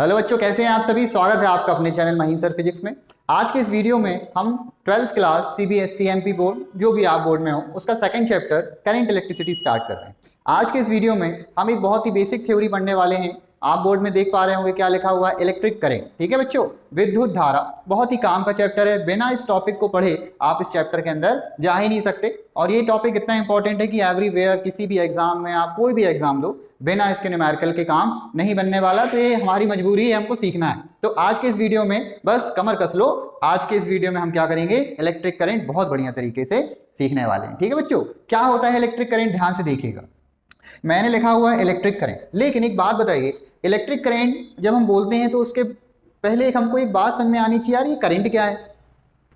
Hello बच्चों, कैसे हैं आप सभी। स्वागत है आपका अपने चैनल महीन सर फिजिक्स में। आज के इस वीडियो में हम 12th class CBSE MP board जो भी आप बोर्ड में हो उसका second chapter current electricity start कर रहे हैं। आज के इस वीडियो में हम एक बहुत ही बेसिक थ्योरी पढ़ने वाले हैं। आप बोर्ड में देख पा रहे होंगे क्या लिखा हुआ है, इलेक्ट्रिक करंट। ठीक है बच्चों, विद्युत धारा बहुत ही काम का चैप्टर है। बिना इस टॉपिक को पढ़े आप इस चैप्टर के अंदर जा ही नहीं सकते। और ये टॉपिक इतना इंपॉर्टेंट है कि एवरीवेयर किसी भी एग्जाम में आप कोई भी एग्जाम दो, बिना इसके न्यूमेरिकल के काम नहीं बनने वाला। तो ये हमारी मजबूरी है, हमको सीखना है। तो आज के इस वीडियो में बस कमर कस लो। आज के इस वीडियो में हम क्या करेंगे, इलेक्ट्रिक करंट बहुत बढ़िया तरीके से सीखने वाले हैं। ठीक है बच्चों, क्या होता है इलेक्ट्रिक करंट, ध्यान से देखिएगा। मैंने लिखा हुआ है इलेक्ट्रिक करंट, लेकिन एक बात बताइए, इलेक्ट्रिक करंट जब हम बोलते हैं तो उसके पहले हमको एक बात समझ में आनी चाहिए, यार ये करंट क्या है।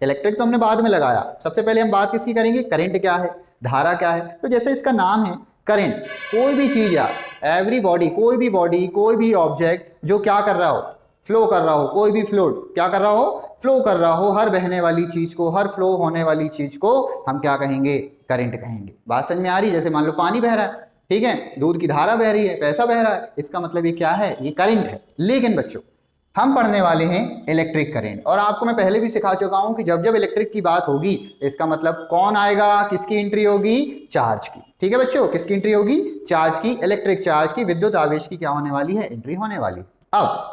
इलेक्ट्रिक तो हमने बाद में लगाया, सबसे पहले हम बात किसकी करेंगे, करंट क्या है, धारा क्या है। तो जैसे इसका नाम है करंट, कोई भी चीज यार, एवरी बॉडी, कोई भी बॉडी, कोई भी ऑब्जेक्ट जो क्या कर रहा हो, फ्लो कर रहा हो, कोई भी फ्लूइड क्या कर रहा हो, फ्लो कर रहा हो, हर बहने वाली चीज को, हर फ्लो होने वाली चीज को हम क्या कहेंगे, करंट कहेंगे। बात समझ में आ रही है। जैसे मान लो पानी बह रहा है, ठीक है, दूध की धारा बह रही है, पैसा बह रहा है, इसका मतलब ये क्या है, ये करंट है। लेकिन बच्चों हम पढ़ने वाले हैं इलेक्ट्रिक करंट, और आपको मैं पहले भी सिखा चुका हूं कि जब जब इलेक्ट्रिक की बात होगी इसका मतलब कौन आएगा, किसकी एंट्री होगी, चार्ज की। ठीक है बच्चों, किसकी एंट्री होगी, चार्ज की, इलेक्ट्रिक चार्ज की, विद्युत आवेश की क्या होने वाली है, एंट्री होने वाली। अब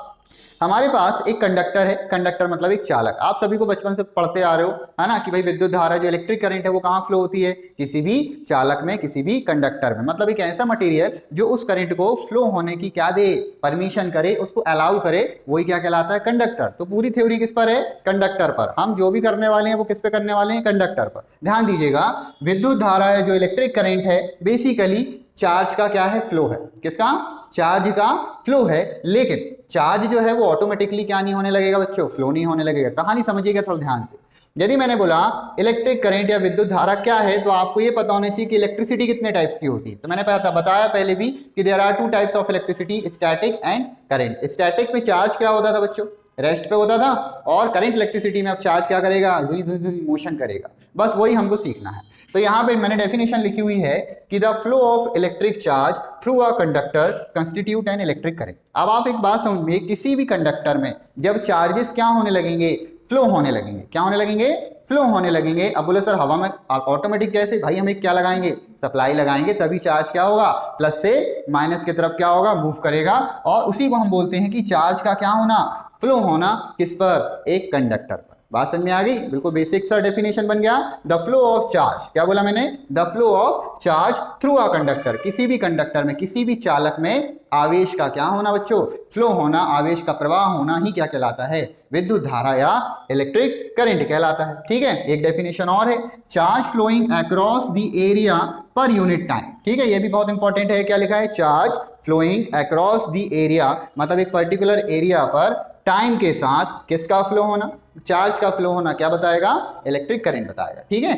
हमारे पास एक कंडक्टर है, कंडक्टर मतलब एक चालक। आप सभी को बचपन से पढ़ते आ रहे हो, है ना, कि भाई विद्युत धारा जो इलेक्ट्रिक करंट है वो कहाँ फ्लो होती है, किसी भी चालक में, किसी भी कंडक्टर में। मतलब एक ऐसा मटेरियल जो उस करंट को फ्लो होने की क्या दे, परमिशन करे, उसको अलाउ करे, वही क्या कहलाता है, कंडक्टर। तो पूरी थ्योरी किस पर है, कंडक्टर पर। हम जो भी करने वाले हैं वो किस पे करने वाले हैं, कंडक्टर पर। ध्यान दीजिएगा, विद्युत धारा है जो इलेक्ट्रिक करंट है, बेसिकली चार्ज का क्या है, फ्लो है। किसका, चार्ज का फ्लो है। लेकिन चार्ज जो है वो ऑटोमेटिकली क्या नहीं होने लगेगा बच्चों, फ्लो नहीं होने लगेगा। कहानी समझिएगा थोड़ा ध्यान से। यदि मैंने बोला इलेक्ट्रिक करंट या विद्युत धारा क्या है, तो आपको ये पता होना चाहिए कि इलेक्ट्रिसिटी कितने टाइप्स की होती है। तो मैंने बताया पहले भी कि there are two types of electricity, static and current. Static में चार्ज क्या होता था बच्चों, रेस्ट पे होता था, और करंट इलेक्ट्रिसिटी में अब चार्ज क्या करेगा, मोशन करेगा। बस वही हमको सीखना है। तो यहाँ पे मैंने डेफिनेशन लिखी हुई है कि the flow of electric charge through a conductor constitute an electric current. अब आप एक बात समझिए, किसी भी कंडक्टर में जब चार्जेस क्या होने लगेंगे, फ्लो होने लगेंगे। क्या होने लगेंगे, फ्लो होने लगेंगे। अब बोले सर हवा में ऑटोमेटिक कैसे, भाई हम एक क्या लगाएंगे, सप्लाई लगाएंगे, तभी चार्ज क्या होगा, प्लस से माइनस की तरफ क्या होगा, मूव करेगा। और उसी को हम बोलते हैं कि चार्ज का क्या होना, फ्लो होना, किस पर, एक कंडक्टर पर। बात समझ में आ गई, बिल्कुल बेसिक सा डेफिनेशन बन गया। द फ्लो ऑफ चार्ज, क्या बोला मैंने, the flow of charge through a conductor, किसी भी कंडक्टर में, किसी भी चालक में आवेश का क्या होना बच्चों, फ्लो होना, आवेश का प्रवाह होना ही क्या कहलाता है, विद्युत धारा या इलेक्ट्रिक करंट कहलाता है। ठीक है, एक डेफिनेशन और है, charge flowing across the area per unit time. ठीक है, ये भी बहुत इंपॉर्टेंट है। क्या लिखा है, charge flowing across the area, मतलब एक पर्टिकुलर एरिया पर टाइम के साथ किसका फ्लो होना, चार्ज का फ्लो होना क्या बताएगा, इलेक्ट्रिक करंट बताएगा। ठीक है,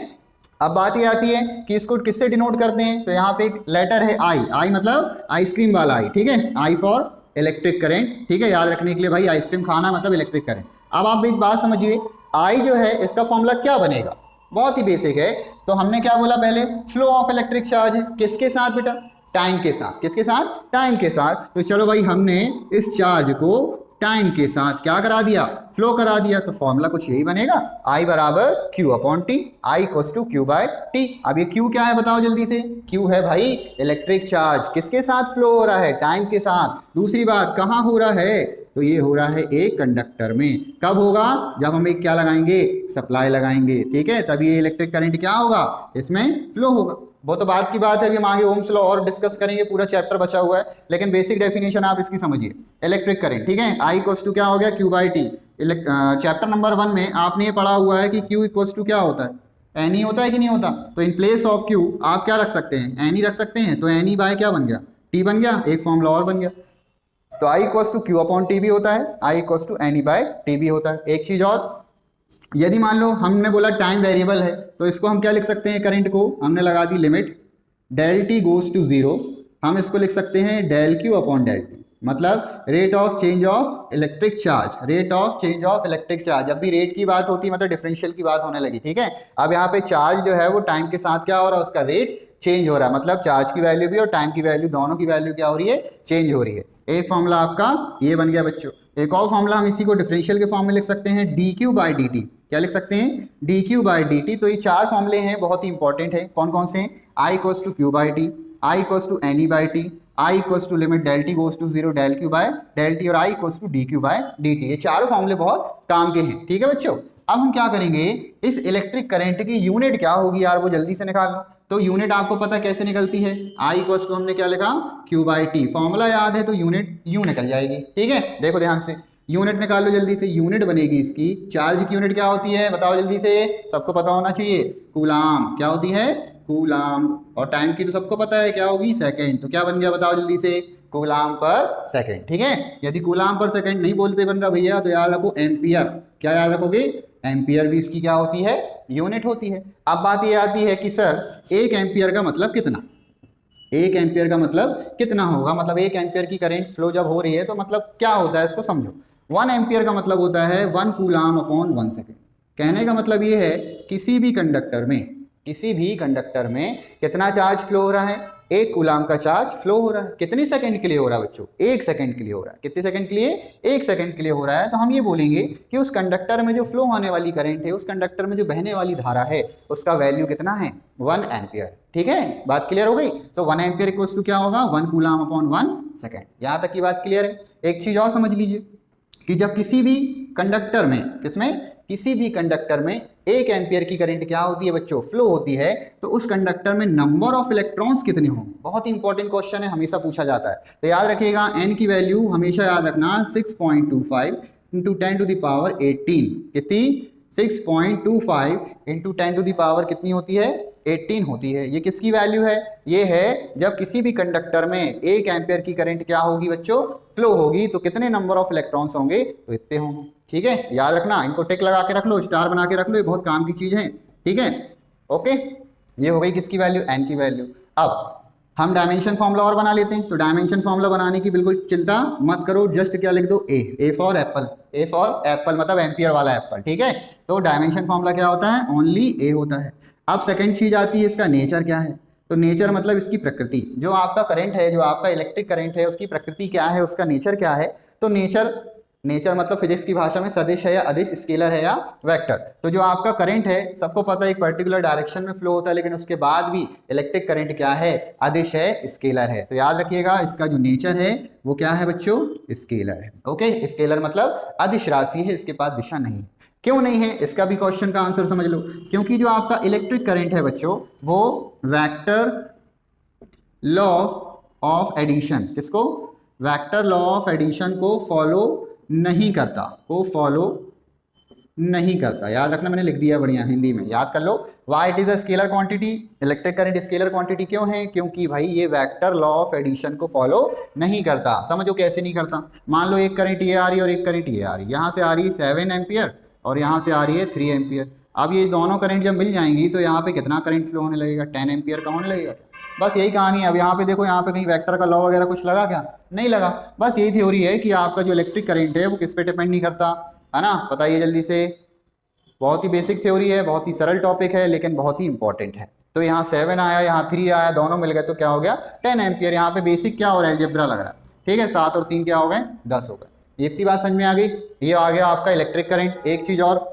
अब बात ये आती है कि इसको किससे डिनोट करते हैं। तो यहाँ पे एक लेटर है आई, आई मतलब आइसक्रीम वाला आई। ठीक है, आई फॉर इलेक्ट्रिक करंट। ठीक है, याद रखने के लिए भाई, आइसक्रीम खाना मतलब इलेक्ट्रिक करंट। अब आप एक बात समझिए, आई जो है इसका फॉर्मूला क्या बनेगा, बहुत ही बेसिक है। तो हमने क्या बोला पहले, फ्लो ऑफ इलेक्ट्रिक चार्ज है, किसके साथ बेटा, टाइम के साथ। किसके साथ, टाइम के साथ। तो चलो भाई, हमने इस चार्ज को टाइम के साथ क्या करा दिया, फ्लो करा दिया। तो फॉर्मूला कुछ यही बनेगा, I बराबर Q upon T, I equals to Q by T. अब ये Q क्या है बताओ जल्दी से, Q है भाई इलेक्ट्रिक चार्ज, किसके साथ फ्लो हो रहा है, टाइम के साथ। दूसरी बात, कहाँ हो रहा है, तो ये हो रहा है एक कंडक्टर में। कब होगा, जब हम एक क्या लगाएंगे, सप्लाई लगाएंगे। ठीक है, तभी ये इलेक्ट्रिक करंट क्या होगा, इसमें फ्लो होगा। वो तो बात की बात है, अभी हम आगे ओम्स लॉ और डिस्कस करेंगे, पूरा चैप्टर बचा हुआ है, लेकिन बेसिक डेफिनेशन आप इसकी समझिए, इलेक्ट्रिक करंट। ठीक है, I इक्वल्स टू क्या हो गया, Q by T. Chapter number 1 में आपने ये पढ़ा हुआ है कि Q इक्वल्स टू क्या होता है, एन ही होता है कि नहीं होता। तो इन प्लेस ऑफ Q आप क्या रख सकते हैं, एन ही रख सकते हैं। तो एन ही बाय क्या बन गया, टी बन गया, एक फॉर्मूला और बन गया। तो I equals to Q upon T भी होता है, I इक्वल्स टू एन ही बाय टी भी होता है। एक चीज और, यदि मान लो हमने बोला टाइम वेरिएबल है, तो इसको हम क्या लिख सकते हैं, करंट को हमने लगा दी limit del T goes to zero, हम इसको लिख सकते हैं del Q upon del T, मतलब rate of change of electric charge, rate of change of electric charge. जब भी रेट की बात होती है मतलब डिफरेंशियल की बात होने लगी। ठीक है, अब यहाँ पे चार्ज जो है वो टाइम के साथ क्या हो रहा है, उसका रेट चेंज हो रहा है, मतलब चार्ज की वैल्यू भी और टाइम की वैल्यू, दोनों की वैल्यू क्या हो रही है, चेंज हो रही है। एक फॉर्मूला आपका ये बन गया बच्चों। एक और फॉर्मूला हम इसी को डिफरेंशियल के फॉर्म में लिख सकते हैं, D Q by D T. क्या लिख सकते हैं, D Q by D T. तो ये चार फॉर्मूले हैं, बहुत ही इंपॉर्टेंट है। कौन कौन से हैं, I equals to Q by T, I equals to N E by T, I equals to limit del T goes to zero del Q by del T, और I equals to D Q by D T. ये चारों फॉर्मूले बहुत काम के हैं, ठीक है बच्चों। अब हम क्या करेंगे, इस इलेक्ट्रिक करंट की यूनिट क्या होगी यार, वो जल्दी से निकाल लो। तो यूनिट आपको पता कैसे निकलती है, आई इक्वल्स टू हमने क्या लिखा, क्यू बाई टी। फॉर्मूला याद है तो यूनिट यू निकल जाएगी, ठीक है। देखो ध्यान से, यूनिट निकाल लो जल्दी से। यूनिट बनेगी इसकी, चार्ज की यूनिट क्या होती है बताओ जल्दी से, सबको पता होना चाहिए, कूलाम। क्या होती है, कूलाम। और टाइम की तो सबको पता है, क्या होगी, सेकंड। तो क्या बन गया बताओ जल्दी से, कूलाम पर सेकंड, ठीक है। यदि कूलाम पर सेकंड नहीं बोलते बन रहा भैया तो याद रखो एम्पियर। क्या याद रखोगे, एम्पियर भी इसकी क्या होती है, यूनिट होती है। अब बात ये आती है कि सर एक एम्पियर का मतलब कितना, एक एम्पियर का मतलब कितना होगा, मतलब एक एम्पियर की करंट फ्लो जब हो रही है तो मतलब क्या होता है, इसको समझो। 1 एम्पियर का मतलब होता है 1 कूलाम अपॉन 1 सेकेंड। कहने का मतलब ये है, किसी भी कंडक्टर में, किसी भी कंडक्टर में कितना चार्ज फ्लो हो रहा है, 1 कूलाम का चार्ज फ्लो हो रहा है। कितने सेकंड के लिए हो रहा है बच्चों, 1 सेकंड के लिए हो रहा है। कितने सेकंड के लिए, 1 सेकंड के लिए हो रहा है। तो हम ये बोलेंगे कि उस कंडक्टर में जो फ्लो होने वाली करंट है, उस कंडक्टर में जो बहने वाली धारा है, उसका वैल्यू कितना है, 1 एम्पियर। ठीक है, बात क्लियर हो गई। तो 1 एम्पियर इक्वल्स टू क्या होगा, 1 कूलाम अपॉन 1 सेकेंड। यहां तक की बात क्लियर है। एक चीज और समझ लीजिए कि जब किसी भी कंडक्टर में, किसमें, किसी भी कंडक्टर में 1 एम्पियर की करंट क्या होती है बच्चों, फ्लो होती है, तो उस कंडक्टर में नंबर ऑफ इलेक्ट्रॉन्स कितने होंगे। बहुत इंपॉर्टेंट क्वेश्चन है, हमेशा पूछा जाता है। तो याद रखिएगा, एन की वैल्यू हमेशा याद रखना 6.25 इंटू 10⁻18। कितनी, 6.25 इंटू 10⁻, कितनी होती है, 18 होती है। ये किसकी वैल्यू है, ये है जब किसी भी कंडक्टर में 1 एम्पियर की करंट क्या होगी बच्चों, फ्लो होगी, तो कितने नंबर ऑफ इलेक्ट्रॉन्स होंगे, तो इतने होंगे। ठीक है, याद रखना, इनको टिक लगा के रख लो, स्टार बना के रख लो, ये बहुत काम की चीज है। ठीक है, ओके। ये हो गई किसकी वैल्यू, एन की वैल्यू। अब हम डायमेंशन फॉर्मूला और बना लेते हैं। तो डायमेंशन फॉर्मूला बनाने की बिल्कुल चिंता मत करो, जस्ट क्या लिख दो, A for Apple. A for Apple मतलब एम्पियर वाला एप्पल, ठीक है। तो डायमेंशन फॉर्मूला क्या होता है, ओनली ए होता है। अब सेकंड चीज आती है, इसका नेचर क्या है। तो नेचर मतलब इसकी प्रकृति, जो आपका करंट है, जो आपका इलेक्ट्रिक करंट है, उसकी प्रकृति क्या है, उसका नेचर क्या है। तो नेचर, नेचर मतलब फिजिक्स की भाषा में सदिश है या अदिश, स्केलर है या वेक्टर। तो जो आपका करंट है, सबको पता है एक पर्टिकुलर डायरेक्शन में फ्लो होता है, लेकिन उसके बाद भी इलेक्ट्रिक करंट क्या है, अदिश है, स्केलर है। तो याद रखिएगा, इसका जो नेचर है वो क्या है बच्चों, स्केलर है। ओके, स्केलर मतलब अदिश राशि है, इसके पास दिशा नहीं है। क्यों नहीं है, इसका भी क्वेश्चन का आंसर समझ लो। क्योंकि जो आपका इलेक्ट्रिक करंट है बच्चों, वो वेक्टर लॉ ऑफ एडिशन, किसको, वेक्टर लॉ ऑफ एडिशन को फॉलो नहीं करता, को फॉलो नहीं करता। याद रखना, मैंने लिख दिया बढ़िया हिंदी में, याद कर लो। Why it is a scalar quantity, electric current scalar quantity क्यों है, क्योंकि भाई ये वेक्टर लॉ ऑफ एडिशन को फॉलो नहीं करता। समझो कैसे नहीं करता। मान लो एक करंट ये आ रही है और एक करंट ये आ रही है, यहाँ से आ रही है 7 एम्पियर और यहाँ से आ रही है 3 एम्पियर। अब ये दोनों करंट जब मिल जाएंगी तो यहाँ पे कितना करंट फ्लो होने लगेगा, 10 एम्पियर का होने लगेगा। बस यही कहानी है। अब यहाँ पे देखो, यहाँ पे कहीं वेक्टर का लॉ वगैरह कुछ लगा क्या, नहीं लगा। बस यही थ्योरी है कि आपका जो इलेक्ट्रिक करंट है वो किस पे डिपेंड नहीं करता, है ना। बताइए जल्दी से। बहुत ही बेसिक थ्योरी है, बहुत ही सरल टॉपिक है, लेकिन बहुत ही इंपॉर्टेंट है। तो यहाँ 7 आया, यहाँ 3 आया, दोनों मिल गए तो क्या हो गया, 10 एम्पियर। यहाँ पे बेसिक क्या हो रहा है, अलजेब्रा लग रहा है। ठीक है, 7 और 3 क्या हो गए, 10 हो गए। इतनी बात समझ में आ गई। ये आ गया आपका इलेक्ट्रिक करंट। एक चीज और,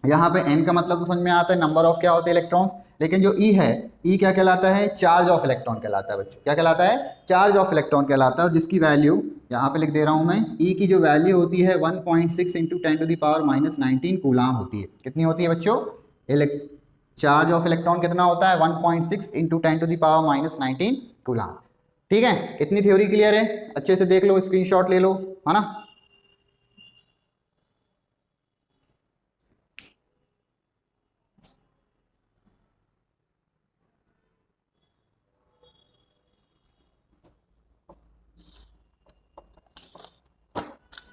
यहाँ पे एन का मतलब तो समझ में आता है, नंबर ऑफ क्या होते हैं, इलेक्ट्रॉन्स। लेकिन जो ई है, ई क्या कहलाता है, चार्ज ऑफ इलेक्ट्रॉन कहलाता है बच्चों। क्या कहलाता है, चार्ज ऑफ इलेक्ट्रॉन कहलाता है। और जिसकी वैल्यू यहाँ पे लिख दे रहा हूँ मैं, ई की जो वैल्यू होती है 1.6 इंटू 10⁻−19 कूलाम होती है। कितनी होती है बच्चों, चार्ज ऑफ इलेक्ट्रॉन कितना होता है, 1.6 इंटू 10⁻−19 कूलाम। ठीक है, इतनी थ्योरी क्लियर है, अच्छे से देख लो, स्क्रीनशॉट ले लो, है ना।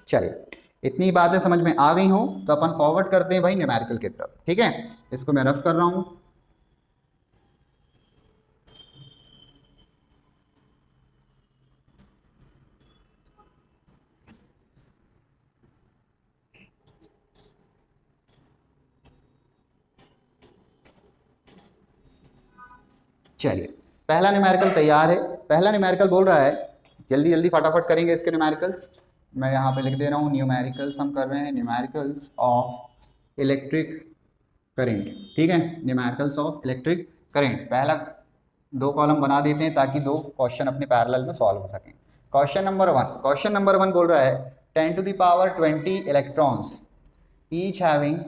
चलिए, इतनी बातें समझ में आ गई हो तो अपन फॉरवर्ड करते हैं भाई न्यूमेरिकल की तरफ। ठीक है, इसको मैं रफ कर रहा हूं। चलिए, पहला न्यूमेरिकल तैयार है। पहला न्यूमेरिकल बोल रहा है, जल्दी जल्दी फटाफट करेंगे इसके न्यूमेरिकल्स। मैं यहाँ पे लिख दे रहा हूँ न्यूमेरिकल्स हम कर रहे हैं, न्यूमेरिकल्स ऑफ इलेक्ट्रिक करेंट। ठीक है, न्यूमेरिकल्स ऑफ इलेक्ट्रिक करेंट। पहला 2 कॉलम बना देते हैं ताकि 2 क्वेश्चन अपने पैरेलल में सॉल्व हो सकें। क्वेश्चन नंबर 1 बोल रहा है 10 to the power 20 electrons each having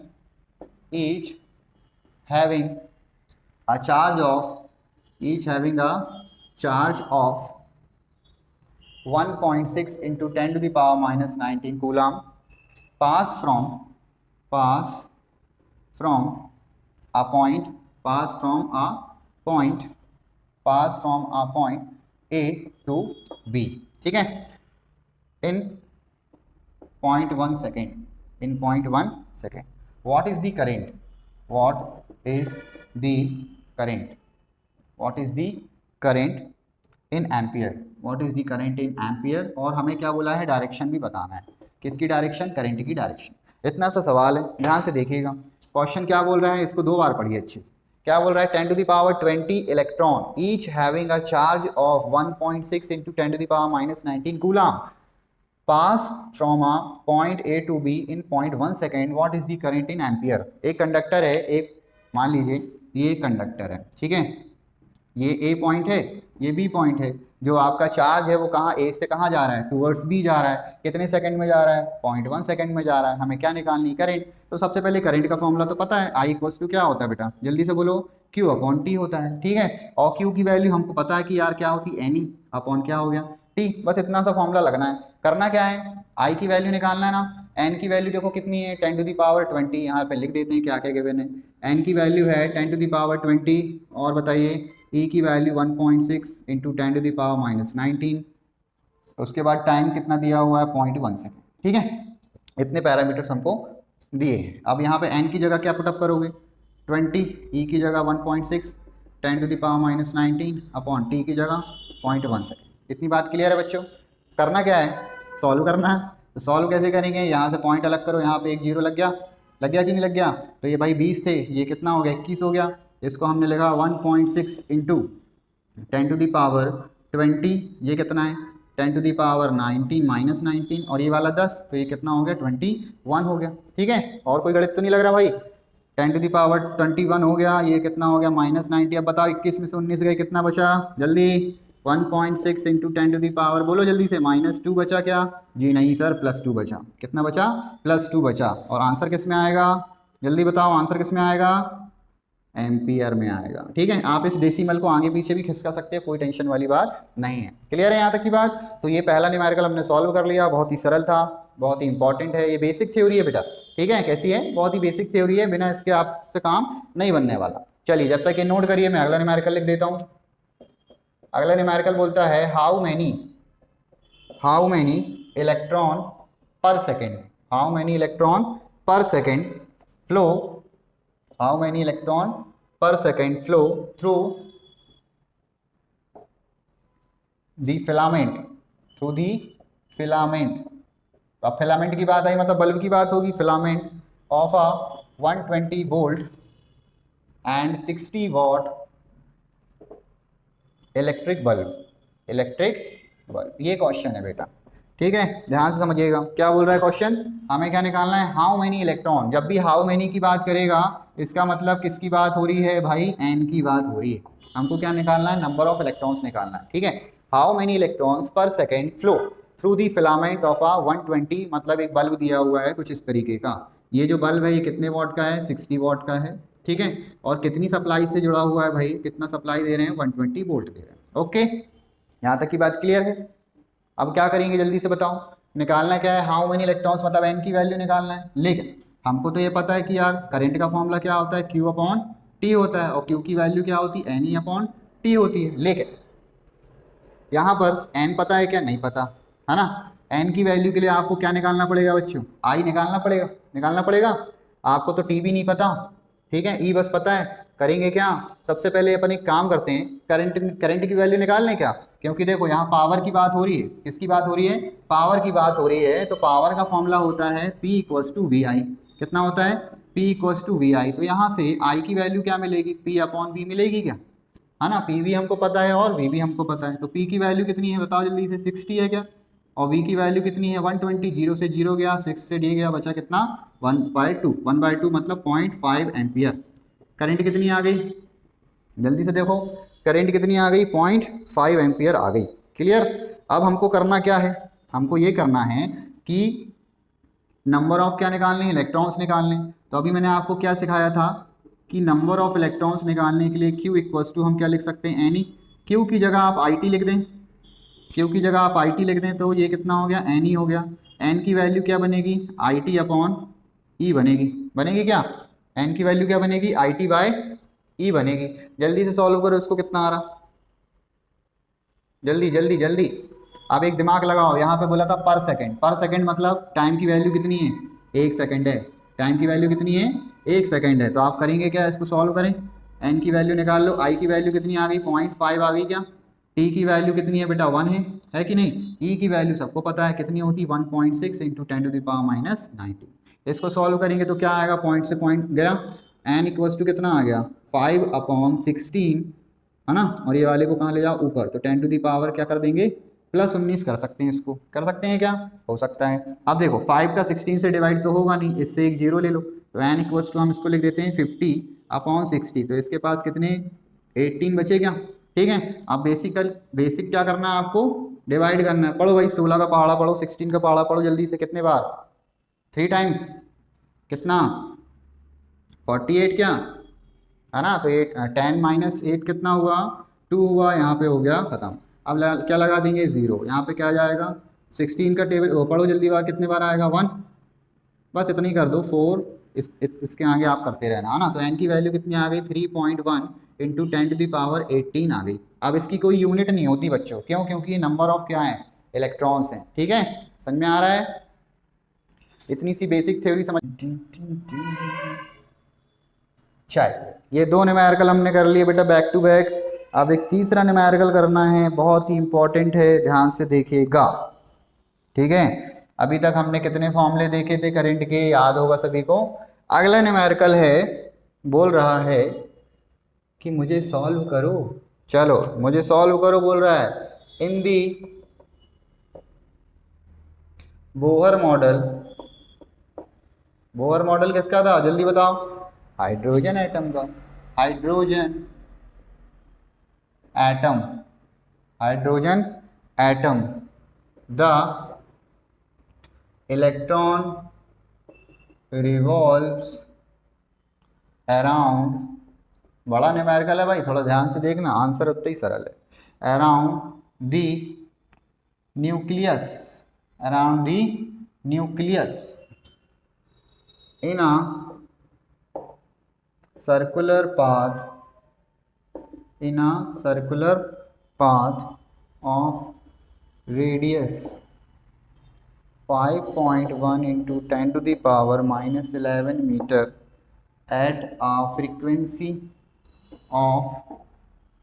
a charge of 1.6 into 10 to the power minus 19 coulomb pass from a point A to B, ठीक है, in 0.1 second. What is the current in ampere? और हमें क्या बोला है, डायरेक्शन भी बताना है। किसकी डायरेक्शन? करंट की डायरेक्शन। इतना सा सवाल है, ध्यान से देखिएगा। क्वेश्चन क्या बोल रहा है, इसको 2 बार पढ़िए अच्छे से। क्या बोल रहा है, 10 to the power 20 electron each having a charge of 1.6 into 10 to the power minus 19 coulomb pass from a point A to B in 0.1 second. What is the current in ampere? एक कंडक्टर है, एक मान लीजिए ये conductor है, ठीक है, ये A पॉइंट है, ये B पॉइंट है। जो आपका चार्ज है वो कहाँ, A से कहाँ जा रहा है, टूवर्ड्स B जा रहा है। कितने सेकंड में जा रहा है? 0.1 सेकंड में जा रहा है। हमें क्या निकालनी, करंट। तो सबसे पहले करंट का फॉर्मूला तो पता है, I इक्वल्स टू क्या होता है बेटा, जल्दी से बोलो, Q अपॉन T होता है, ठीक है। और Q की वैल्यू हमको पता है कि यार क्या होती है, NE अपॉन क्या हो गया, T। बस इतना सा फॉर्मूला लगना है। करना क्या है, I की वैल्यू निकालना है ना। N की वैल्यू देखो कितनी है, 10 to the power 20। यहाँ पे लिख देते हैं क्या क्या गिवन है। N की वैल्यू है 10 to the power 20, और बताइए E की value 1.6 into 10 to the power minus 19। उसके बाद टाइम कितना दिया हुआ है, 0.1 सेकेंड, ठीक है। इतने पैरामीटर्स हमको दिए हैं। अब यहाँ पे N की जगह क्या पुटअप करोगे, 20, E की जगह 1.6, 10 to the power minus 19 upon T की जगह 0.1 सेकेंड। इतनी बात क्लियर है बच्चों। करना क्या है, सॉल्व करना है। तो सॉल्व कैसे करेंगे, यहाँ से पॉइंट अलग करो, यहाँ पे एक 0 लग गया कि नहीं लग गया। तो ये भाई 20 थे, ये कितना हो गया, 21 हो गया। इसको हमने लिखा 1.6 इंटू 10 to the power 20, ये कितना है 10 to the power 19 माइनस 19, और ये वाला 10, तो ये कितना हो गया 21 हो गया, ठीक है। और कोई गणित तो नहीं लग रहा भाई। 10 to the power 21 हो गया, ये कितना हो गया माइनस 90। अब बताओ 21 में से 19 गए, कितना बचा, जल्दी 1.6 इंटू 10 to the power, बोलो जल्दी से, -2 बचा क्या, जी नहीं सर, +2 बचा। कितना बचा, +2 बचा। और आंसर किस में आएगा, जल्दी बताओ, आंसर किस में आएगा, एम्पियर में आएगा, ठीक है। आप इस डेसिमल को आगे पीछे भी खिसका सकते हैं, कोई टेंशन वाली बात नहीं है। क्लियर है यहाँ तक की बात। तो ये पहला न्यूमेरिकल हमने सॉल्व कर लिया, बहुत ही सरल था, बहुत ही इंपॉर्टेंट है। ये बेसिक थ्योरी है बेटा, ठीक है। कैसी है, बहुत ही बेसिक थ्योरी है, बिना इसके आपसे काम नहीं बनने वाला। चलिए जब तक ये नोट करिए, मैं अगला न्यूमेरिकल लिख देता हूँ। अगला न्यूमेरिकल बोलता है हाउ मैनी इलेक्ट्रॉन पर सेकेंड, हाउ मैनी इलेक्ट्रॉन पर second flow, how many electron per second flow through the filament, अब फिलामेंट की बात आई मतलब बल्ब की बात होगी। Filament of a 120 volt and 60 what electric bulb, ये क्वेश्चन है बेटा, ठीक है। ध्यान से समझिएगा क्या बोल रहा है क्वेश्चन। हमें क्या निकालना है, हाउ मेनी इलेक्ट्रॉन। जब भी हाउ मेनी की बात करेगा, इसका मतलब किसकी बात हो रही है भाई, एन की बात हो रही है। हमको क्या निकालना है, नंबर ऑफ इलेक्ट्रॉन्स निकालना है, ठीक है। How many electrons per second flow through the filament of a 120, मतलब एक बल्ब दिया हुआ है कुछ इस तरीके का। ये जो बल्ब है ये कितने वॉट का है, 60 वॉट का है, ठीक है। और कितनी सप्लाई से जुड़ा हुआ है भाई, कितना सप्लाई दे रहे हैं, 120 वोल्ट दे रहे हैं, ओके। यहाँ तक की बात क्लियर है। अब क्या करेंगे जल्दी से बताओ, निकालना क्या है, हाउ मेनी इलेक्ट्रॉन्स मतलब एन की वैल्यू निकालना है। लेकिन हमको तो ये पता है कि यार करंट का फॉर्मूला क्या होता है, Q अपॉन T होता है, और Q की वैल्यू क्या होती है, NE अपॉन T होती है। लेकिन यहाँ पर N पता है क्या, नहीं पता है ना। N की वैल्यू के लिए आपको क्या निकालना पड़ेगा बच्चों, I निकालना पड़ेगा। आपको तो T भी नहीं पता, ठीक है, E बस पता है। करेंगे क्या, सबसे पहले अपन एक काम करते हैं, करंट की वैल्यू निकालने क्या, क्योंकि देखो यहाँ पावर की बात हो रही है। किसकी बात हो रही है, पावर की बात हो रही है। तो पावर का फॉर्मूला होता है P इक्वल्स टू वी आई। कितना होता है, P इक्वल्स टू वी आई। तो यहाँ से I की वैल्यू क्या मिलेगी, P अपॉन V मिलेगी क्या, है ना। पी भी हमको पता है और वी भी हमको पता है। तो पी की वैल्यू कितनी है बताओ जल्दी से, 60 है क्या, और वी की वैल्यू कितनी है 120। 0 से 0 गया, 6 से डी गया, बचा कितना 1/2। 1/2 मतलब 0.5 एम्पियर। करंट कितनी आ गई जल्दी से देखो, करंट कितनी आ गई 0.5 एम्पियर आ गई। क्लियर। अब हमको करना क्या है, हमको ये करना है कि नंबर ऑफ क्या निकालने हैं, इलेक्ट्रॉन्स निकालने। तो अभी मैंने आपको क्या सिखाया था कि नंबर ऑफ इलेक्ट्रॉन्स निकालने के लिए Q इक्वल्स टू हम क्या लिख सकते हैं, एनी। Q की जगह आप IT लिख दें, Q की जगह आप IT लिख दें तो ये कितना हो गया, एन ही हो गया। एन की वैल्यू क्या बनेगी, IT अपॉन ई बनेगी। बनेगी क्या, एन की वैल्यू क्या बनेगी, IT बाय ई बनेगी। जल्दी से सॉल्व करो इसको, कितना आ रहा, जल्दी जल्दी जल्दी। अब एक दिमाग लगाओ, यहाँ पे बोला था पर सेकंड। पर सेकंड मतलब टाइम की वैल्यू कितनी है, 1 सेकंड है। टाइम की वैल्यू कितनी है, 1 सेकंड है। तो आप करेंगे क्या, इसको सॉल्व करें, एन की वैल्यू निकाल लो। आई की वैल्यू कितनी आ गई 0.5 आ गई क्या। टी की वैल्यू कितनी है बेटा 1 है कि नहीं। ई की वैल्यू सबको पता है कितनी होती है, 1.6 इंटू 10⁻⁻90। इसको सॉल्व करेंगे तो क्या आएगा, पॉइंट से पॉइंट गया। एन इक्वल्स टू कितना आ गया 5/16, है ना। और ये वाले को कहाँ ले जाओ ऊपर, तो 10⁻, क्या कर देंगे +19 कर सकते हैं। इसको कर सकते हैं क्या, हो सकता है। अब देखो 5 का 16 से डिवाइड तो होगा नहीं, इससे एक 0 ले लो। तो एन इक्वल्स टू हम इसको लिख देते हैं 50/60। तो इसके पास कितने 18 बचे क्या, ठीक है। अब बेसिक क्या करना है आपको, डिवाइड करना है। पढ़ो भाई, 16 का पहाड़ा पढ़ो, 16 का पहाड़ा पढ़ो जल्दी से। कितने बार, 3 टाइम्स, कितना 48 क्या, है ना। तो 10 - 8 कितना हुआ, 2 हुआ। यहाँ पे हो गया खत्म। अब क्या लगा देंगे 0। यहाँ पे क्या जाएगा 16 का टेबल पढ़ो जल्दी, बार कितने बार आएगा 1। बस इतना ही कर दो 4। इसके आगे आप करते रहना, है ना। तो एन की वैल्यू कितनी आ गई 3.1 इंटू 10⁻18 आ गई। अब इसकी कोई यूनिट नहीं होती बच्चों, क्यों, क्योंकि ये नंबर ऑफ क्या है, इलेक्ट्रॉन्स हैं। ठीक है, समझ में आ रहा है, इतनी सी बेसिक थ्योरी समझ। चलिए, ये 2 न्यूमेरिकल हमने कर लिए बेटा बैक टू बैक। अब एक तीसरा न्यूमेरिकल करना है, बहुत ही इंपॉर्टेंट है, ध्यान से देखिएगा। ठीक है, अभी तक हमने कितने फॉर्मूले देखे थे करंट के, याद होगा सभी को। अगला न्यूमेरिकल है, बोल रहा है कि मुझे सॉल्व करो, चलो मुझे सॉल्व करो बोल रहा है। इन दी बोहर मॉडल, बोहर मॉडल किसका था जल्दी बताओ, हाइड्रोजन एटम का। Hydrogen atom, hydrogen atom. The electron revolves around, बड़ा न्यूमेरिकल है भाई, थोड़ा ध्यान से देखना, आंसर उतना ही सरल है। Around the nucleus, around the nucleus in a circular path, in a circular path of radius 5.1 into 10⁻⁻11 meter at a frequency of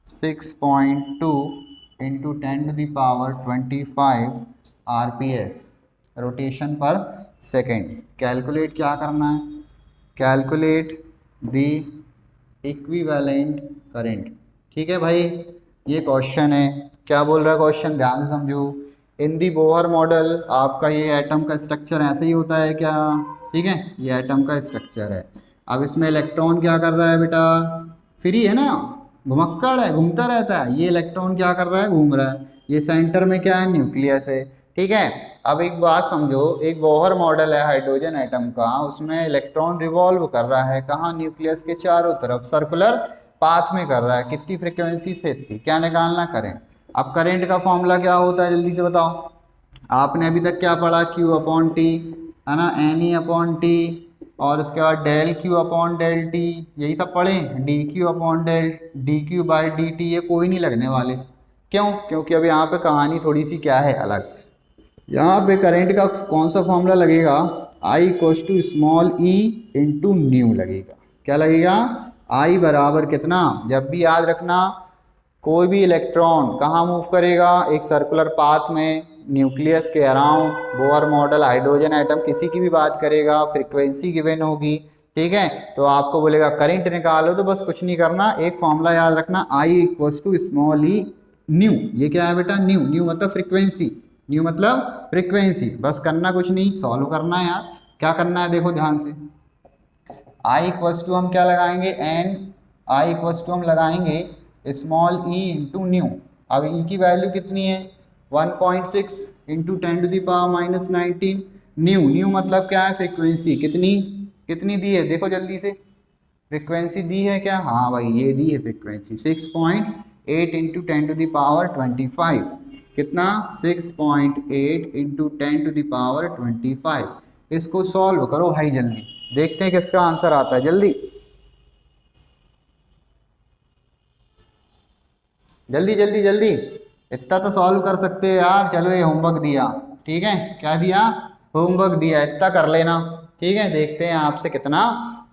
6.2 into 10⁻25 rps, rotation पर सेकेंड। कैलकुलेट क्या करना है, कैलकुलेट द इक्विवेलेंट करंट। ठीक है भाई, ये question है। क्या बोल रहा है क्वेश्चन, ध्यान से समझो। इन दी बोहर मॉडल, आपका ये एटम का स्ट्रक्चर ऐसे ही होता है क्या, ठीक है, ये एटम का स्ट्रक्चर है। अब इसमें इलेक्ट्रॉन क्या कर रहा है बेटा, फ्री है ना, घुमक्कड़ है, घूमता रहता है। ये इलेक्ट्रॉन क्या कर रहा है, घूम रहा है। ये सेंटर में क्या है, न्यूक्लियस है। ठीक है, अब एक बात समझो, एक बोहर मॉडल है हाइड्रोजन एटम का, उसमें इलेक्ट्रॉन रिवॉल्व कर रहा है कहाँ, न्यूक्लियस के चारों तरफ, सर्कुलर पाथ में कर रहा है। कितनी फ्रीक्वेंसी से, इतनी। क्या निकालना, करंट। अब करंट का फॉर्मूला क्या होता है जल्दी से बताओ, आपने अभी तक क्या पढ़ा, Q/T, है ना, Ne/T, और उसके बाद del Q/del T, यही सब पढ़े। dQ/dt, ये कोई नहीं लगने वाले। क्यों, क्योंकि अभी यहाँ पे कहानी थोड़ी सी क्या है अलग। यहाँ पे करंट का कौन सा फॉर्मूला लगेगा, I = small e into new लगेगा। क्या लगेगा, I बराबर कितना, जब भी याद रखना कोई भी इलेक्ट्रॉन कहाँ मूव करेगा, एक सर्कुलर पाथ में, न्यूक्लियस के around. Bohr model hydrogen atom किसी की भी बात करेगा, फ्रीक्वेंसी गिवन होगी, ठीक है। तो आपको बोलेगा करंट निकालो, तो बस कुछ नहीं करना, एक फॉर्मूला याद रखना, I equals to small E nu. ये क्या है बेटा, न्यू, न्यू मतलब फ्रीक्वेंसी, न्यू मतलब फ्रीक्वेंसी। बस करना कुछ नहीं, सॉल्व करना है यार। क्या करना है देखो ध्यान से, आई इक्वल्स टू हम क्या लगाएंगे, एन, आई इक्वल्स टू हम लगाएंगे स्मॉल ई इंटू न्यू। अब ई की वैल्यू कितनी है, 1.6 इंटू 10⁻⁻19। न्यू, न्यू मतलब क्या है, फ्रीक्वेंसी। कितनी कितनी दी है देखो जल्दी से, फ्रीक्वेंसी दी है क्या, हाँ भाई ये दी है फ्रीक्वेंसी, 6.8 इंटू 10⁻25। कितना, 6.8 इंटू 10⁻25। इसको सॉल्व करो भाई जल्दी, देखते हैं किसका आंसर आता है जल्दी जल्दी जल्दी जल्दी। इतना तो सॉल्व कर सकते हो यार। चलो ये होमवर्क दिया, ठीक है, क्या दिया, होमवर्क दिया, इतना कर लेना, ठीक है। देखते हैं आपसे कितना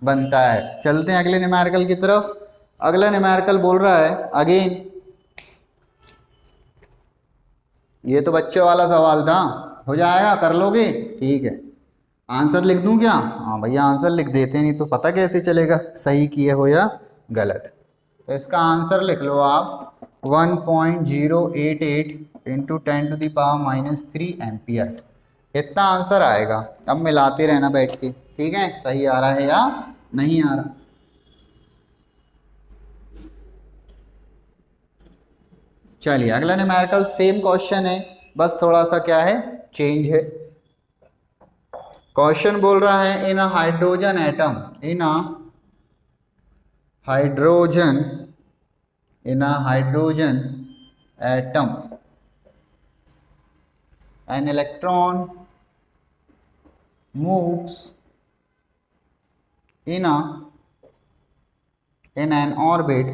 बनता है। चलते हैं अगले न्यूमेरिकल की तरफ। अगला न्यूमेरिकल बोल रहा है अगेन, ये तो बच्चों वाला सवाल था, हो जाएगा, कर लोगे, ठीक है। आंसर लिख दूं क्या, हाँ भैया आंसर लिख देते, नहीं तो पता कैसे चलेगा सही किए हो या गलत। तो इसका आंसर लिख लो आप, 1.088 इंटू 10⁻³ एम्पियर। इतना आंसर आएगा। अब मिलाते रहना बैठ के, ठीक है, सही आ रहा है या नहीं आ रहा। चलिए अगला न्यूमेरिकल सेम क्वेश्चन है, बस थोड़ा सा क्या है, चेंज है। क्वेश्चन बोल रहा है in a hydrogen atom, in a hydrogen, in a hydrogen atom an electron moves in an orbit,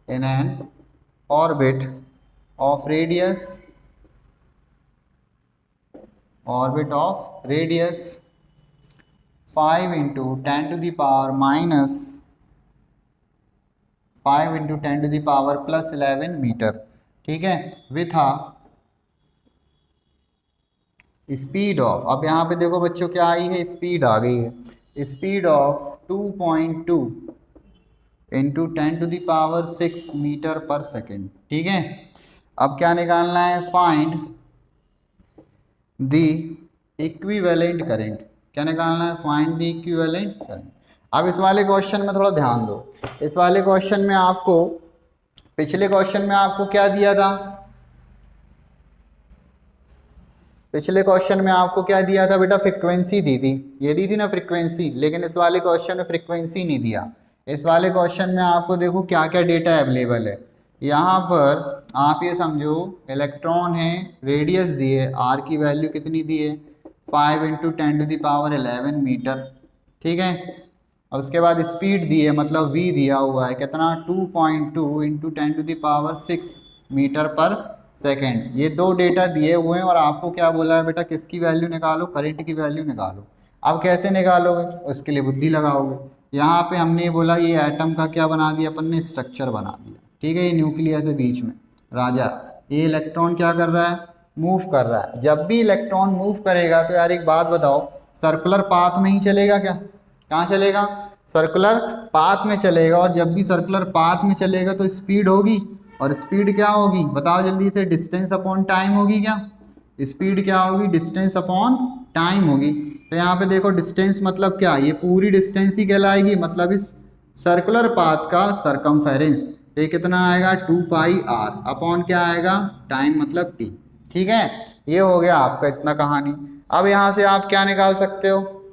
in an orbit of radius, orbit of radius 5 into 10⁻⁻, 5 into 10⁻+11 metre, ठीक है, विथ आ स्पीड ऑफ, अब यहाँ पे देखो बच्चों क्या आई है, speed आ गई है, स्पीड ऑफ 2.2 इंटू 10⁻6 मीटर पर सेकेंड, ठीक है। अब क्या निकालना है, फाइंड दी इक्विवेलेंट करंट, क्या निकालना है, फाइंड दी इक्विवेलेंट करंट। अब इस वाले क्वेश्चन में थोड़ा ध्यान दो, इस वाले क्वेश्चन में आपको, पिछले क्वेश्चन में आपको क्या दिया था, पिछले क्वेश्चन में आपको क्या दिया था बेटा, फ्रीक्वेंसी दी थी, ये दी थी ना फ्रीक्वेंसी, लेकिन इस वाले क्वेश्चन में फ्रीक्वेंसी नहीं दिया। इस वाले क्वेश्चन में आपको देखो क्या क्या डेटा अवेलेबल है। यहाँ पर आप ये समझो इलेक्ट्रॉन है, रेडियस दी है, आर की वैल्यू कितनी दी है, 5 इंटू 10⁻11 मीटर, ठीक है। और उसके बाद स्पीड दी है, मतलब v दिया हुआ है कितना, 2.2 इंटू 10⁻6 मीटर पर सेकेंड। ये दो डेटा दिए हुए हैं और आपको क्या बोला है बेटा, किसकी वैल्यू निकालो, करंट की वैल्यू निकालो। अब कैसे निकालोगे, उसके लिए बुद्धि लगाओगे। यहाँ पे हमने बोला ये एटम का क्या बना दिया अपन ने, स्ट्रक्चर बना दिया, ठीक है। ये न्यूक्लियस है बीच में, राजा, ये इलेक्ट्रॉन क्या कर रहा है, मूव कर रहा है। जब भी इलेक्ट्रॉन मूव करेगा तो यार एक बात बताओ, सर्कुलर पाथ में ही चलेगा क्या, कहाँ चलेगा, सर्कुलर पाथ में चलेगा। और जब भी सर्कुलर पाथ में चलेगा तो स्पीड होगी, और स्पीड क्या होगी बताओ जल्दी से, डिस्टेंस अपॉन टाइम होगी क्या, स्पीड क्या होगी, डिस्टेंस अपॉन टाइम होगी। तो यहाँ पे देखो डिस्टेंस मतलब क्या, ये पूरी डिस्टेंस ही कहलाएगी, मतलब इस सर्कुलर पाथ का सरकमफेरेंस, ये कितना आएगा, 2πr अपॉन क्या आएगा, टाइम मतलब t, ठीक है। ये हो गया आपका इतना कहानी। अब यहाँ से आप क्या निकाल सकते हो,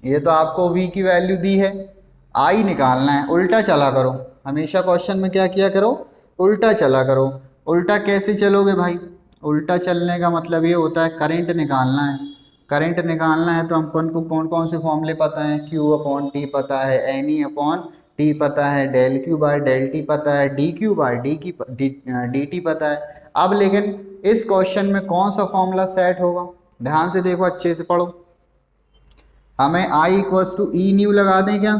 ये तो आपको v की वैल्यू दी है, i निकालना है, उल्टा चला करो, हमेशा क्वेश्चन में क्या किया करो, उल्टा चला करो। उल्टा कैसे चलोगे भाई, उल्टा चलने का मतलब ये होता है करंट निकालना है, करंट निकालना है तो हमको उनको कौन कौन से फॉर्मूले पता है, Q/T पता है, NE/T पता है, ΔQ/ΔT पता है, dQ/dt पता है। अब लेकिन इस क्वेश्चन में कौन सा फॉर्मूला सेट होगा, ध्यान से देखो, अच्छे से पढ़ो। हमें I = E न्यू लगा दें क्या,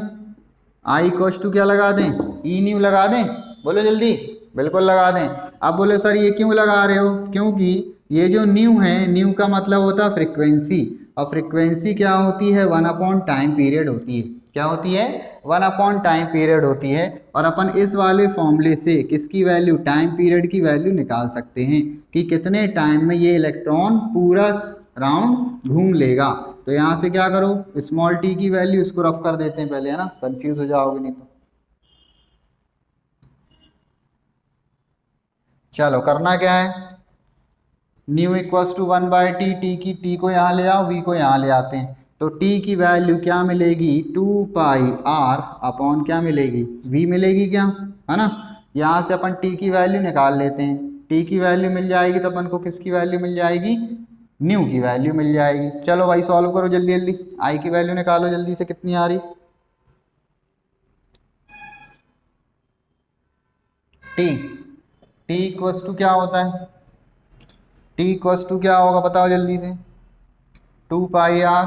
I = क्या लगा दें, E न्यू लगा दें, बोलो जल्दी, बिल्कुल लगा दें। अब बोले सर ये क्यों लगा रहे हो, क्योंकि ये जो न्यू है, न्यू का मतलब होता है फ्रीक्वेंसी, और फ्रीक्वेंसी क्या होती है, 1 टाइम पीरियड होती है। क्या होती है, 1 टाइम पीरियड होती है। और अपन इस वाले फॉर्मूले से किसकी वैल्यू, टाइम पीरियड की वैल्यू निकाल सकते हैं कि कितने टाइम में ये इलेक्ट्रॉन पूरा राउंड घूम लेगा। तो यहाँ से क्या करो, स्मॉल टी की वैल्यू, इसको रफ कर देते हैं पहले, है ना, कंफ्यूज हो जाओगे नहीं तो। चलो करना क्या है, nu equals to 1/t, T की टी को यहाँ ले आओ, वी को यहाँ ले आते हैं। तो t की वैल्यू क्या मिलेगी, 2πr अपॉन क्या मिलेगी, v मिलेगी क्या, है ना। यहाँ से अपन t की वैल्यू निकाल लेते हैं। t की वैल्यू मिल जाएगी तो अपन को किसकी वैल्यू मिल जाएगी, न्यू की वैल्यू मिल जाएगी। चलो भाई सॉल्व करो जल्दी जल्दी, i की वैल्यू निकालो जल्दी से, कितनी आ रही, t इक्वल्स टू क्या होता है, t इक्वल्स टू क्या होगा बताओ जल्दी से, 2πr,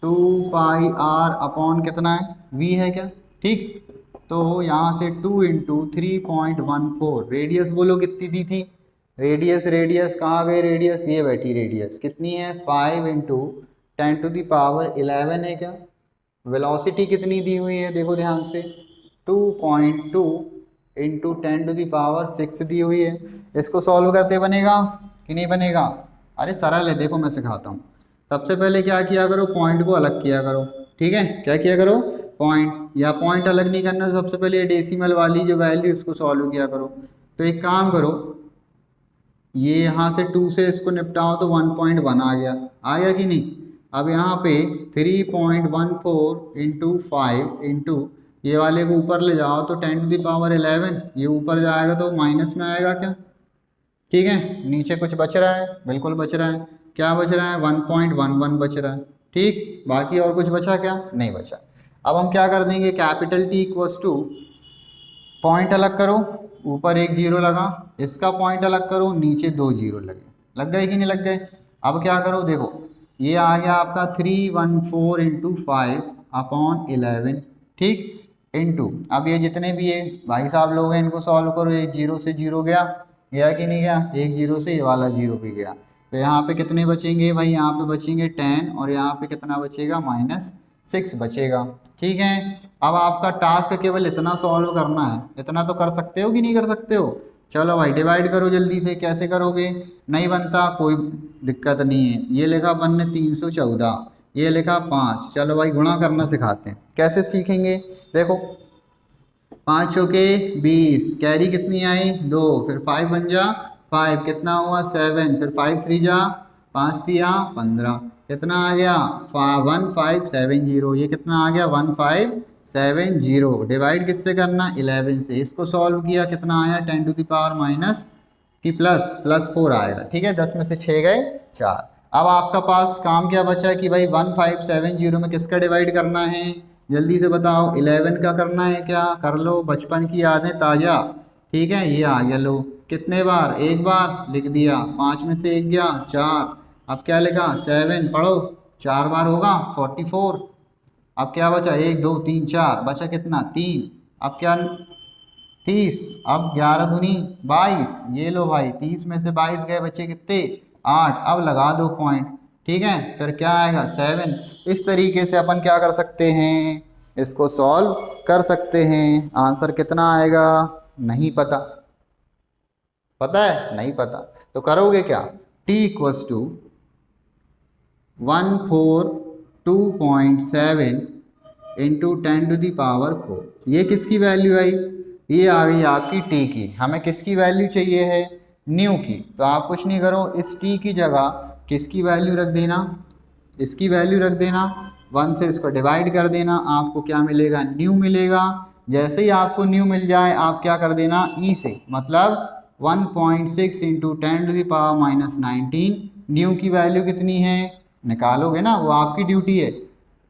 2πr अपॉन कितना है, v है क्या, ठीक। तो यहाँ से 2 इंटू 3.14, रेडियस बोलो कितनी थी, रेडियस कहाँ गए, रेडियस ये बैठी, रेडियस कितनी है, 5 इंटू 10⁻11 है क्या। वेलोसिटी कितनी दी हुई है, देखो ध्यान से, 2.2 इंटू 10⁻6 दी हुई है। इसको सॉल्व करते बनेगा कि नहीं बनेगा, अरे सरल है, देखो मैं सिखाता हूँ। सबसे पहले क्या किया करो, पॉइंट को अलग किया करो, ठीक है, क्या किया करो, पॉइंट, या पॉइंट अलग नहीं करना, सबसे पहले डेसिमल वाली जो वैल्यू इसको सॉल्व किया करो। तो एक काम करो, ये यहाँ से 2 से इसको निपटाओ तो 1.1 आ गया कि नहीं। अब यहाँ पे 3.14 इंटू 5 इंटू ये वाले को ऊपर ले जाओ तो 10⁻11, ये ऊपर जाएगा तो माइनस में आएगा क्या, ठीक है। नीचे कुछ बच रहा है, बिल्कुल बच रहा है, क्या बच रहा है, 1.11 बच रहा है, ठीक। बाकी और कुछ बचा क्या, नहीं बचा। अब हम क्या कर देंगे, capital T equals to, point अलग करो, ऊपर एक जीरो लगा, इसका पॉइंट अलग करो, नीचे 2 जीरो लगे, लग गए कि नहीं लग गए। अब क्या करो, देखो ये आ गया आपका 314 इंटू 5 अपॉन 11, ठीक, इंटू, अब ये जितने भी है भाई साहब लोग हैं इनको सॉल्व करो, एक जीरो से जीरो गया कि नहीं गया, एक जीरो से ये वाला जीरो भी गया। तो यहाँ पे कितने बचेंगे भाई, यहाँ पे बचेंगे 10 और यहाँ पे कितना बचेगा, -6 बचेगा, ठीक है। अब आपका टास्क केवल इतना सॉल्व करना है, इतना तो कर सकते हो कि नहीं कर सकते हो। चलो भाई डिवाइड करो जल्दी से, कैसे करोगे, नहीं बनता कोई दिक्कत नहीं है। ये लिखा अपन ने 314, ये लिखा 5, चलो भाई गुणा करना सिखाते हैं, कैसे सीखेंगे, देखो 5 चौके 20, कैरी कितनी आई 2, फिर 5 बन जा 5, कितना हुआ 7, फिर 5 3 जा 5 तिया 15, कितना आ गया 1570, ये कितना आ गया 1570। डिवाइड किससे करना, 11 से, इसको सॉल्व किया कितना आया 10⁻- की प्लस 4 आएगा, ठीक है। 10 में से 6 गए 4। अब आपका पास काम क्या बचा कि भाई 1570 में किसका डिवाइड करना है, जल्दी से बताओ, 11 का करना है क्या, कर लो, बचपन की यादें ताज़ा, ठीक है। ये आ गया, लो कितने बार, एक बार लिख दिया, 5 में से 1 गया 4, अब क्या लिखा 7, पढ़ो 4 बार होगा 44, अब क्या बचा 1 2 3 4, बचा कितना 3, अब क्या 30, अब 11 दूनी 22, ये लो भाई 30 में से 22 गए, बचे कितने 8, अब लगा दो पॉइंट, ठीक है। फिर क्या आएगा 7। इस तरीके से अपन क्या कर सकते हैं, इसको सॉल्व कर सकते हैं। आंसर कितना आएगा नहीं पता, पता है नहीं पता, तो करोगे क्या, t इक्वल्स टू 142.7 इंटू 10⁻4, ये किसकी वैल्यू आई, ये आ गई आपकी t की। हमें किसकी वैल्यू चाहिए है, न्यू की। तो आप कुछ नहीं करो, इस t की जगह किसकी वैल्यू रख देना, इसकी वैल्यू रख देना, 1 से इसको डिवाइड कर देना, आपको क्या मिलेगा, न्यू मिलेगा। जैसे ही आपको न्यू मिल जाए आप क्या कर देना, e से, मतलब 1.6 इंटू 10⁻19, न्यू की वैल्यू कितनी है निकालोगे ना, वो आपकी ड्यूटी है।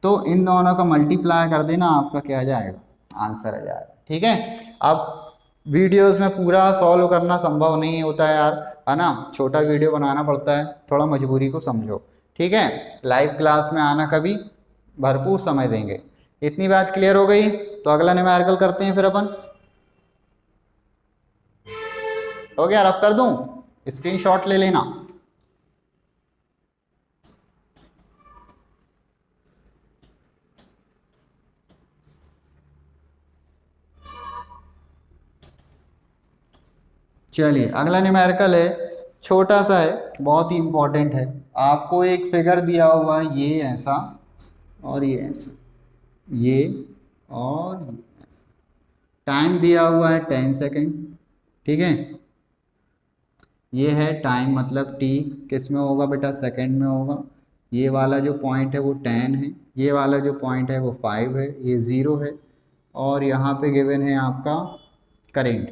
तो इन दोनों का मल्टीप्लाई कर देना, आपका क्या आ जाएगा, आंसर आ जाएगा, ठीक है। अब वीडियोस में पूरा सॉल्व करना संभव नहीं होता है यार, है ना, छोटा वीडियो बनाना पड़ता है, थोड़ा मजबूरी को समझो, ठीक है। लाइव क्लास में आना, कभी भरपूर समय देंगे। इतनी बात क्लियर हो गई, तो अगला न्यूमेरिकल करते हैं फिर अपन। हो गया, रफ कर दूं, स्क्रीनशॉट ले लेना। चलिए अगला न्यूमेरिकल है, छोटा सा है, बहुत ही इंपॉर्टेंट है। आपको एक फिगर दिया हुआ है, ये ऐसा और ये ऐसा, ये और ये ऐसा, टाइम दिया हुआ है 10 सेकेंड, ठीक है। ये है टाइम, मतलब टी किस में होगा बेटा, सेकंड में होगा। ये वाला जो पॉइंट है वो 10 है, ये वाला जो पॉइंट है वो 5 है, ये 0 है, और यहाँ पे गिवन है आपका करेंट,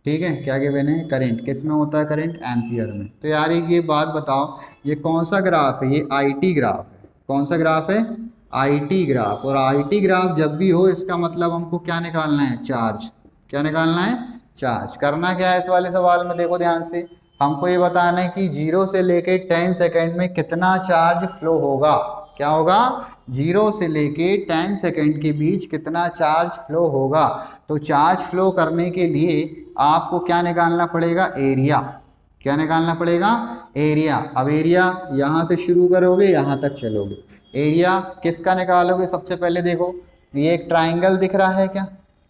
ठीक है। क्या गिवन है, करंट। किस में होता है करंट, एम्पियर में। तो यार ये बात बताओ, ये कौन सा ग्राफ है, ये आईटी ग्राफ है। कौन सा ग्राफ है, आईटी ग्राफ। और आईटी ग्राफ जब भी हो इसका मतलब हमको क्या निकालना है, चार्ज। क्या निकालना है, चार्ज। करना क्या है इस वाले सवाल में, देखो ध्यान से, हमको ये बताना है कि 0 से लेके 10 सेकेंड में कितना चार्ज फ्लो होगा। क्या होगा, 0 से लेके 10 सेकेंड के बीच कितना चार्ज फ्लो होगा। तो चार्ज फ्लो करने के लिए आपको क्या निकालना पड़ेगा, एरिया। क्या निकालना पड़ेगा, एरिया। अब एरिया यहाँ से शुरू करोगे यहाँ तक चलोगे, एरिया किसका निकालोगे। सबसे पहले देखो, ये एक ट्राइंगल दिख रहा है क्या,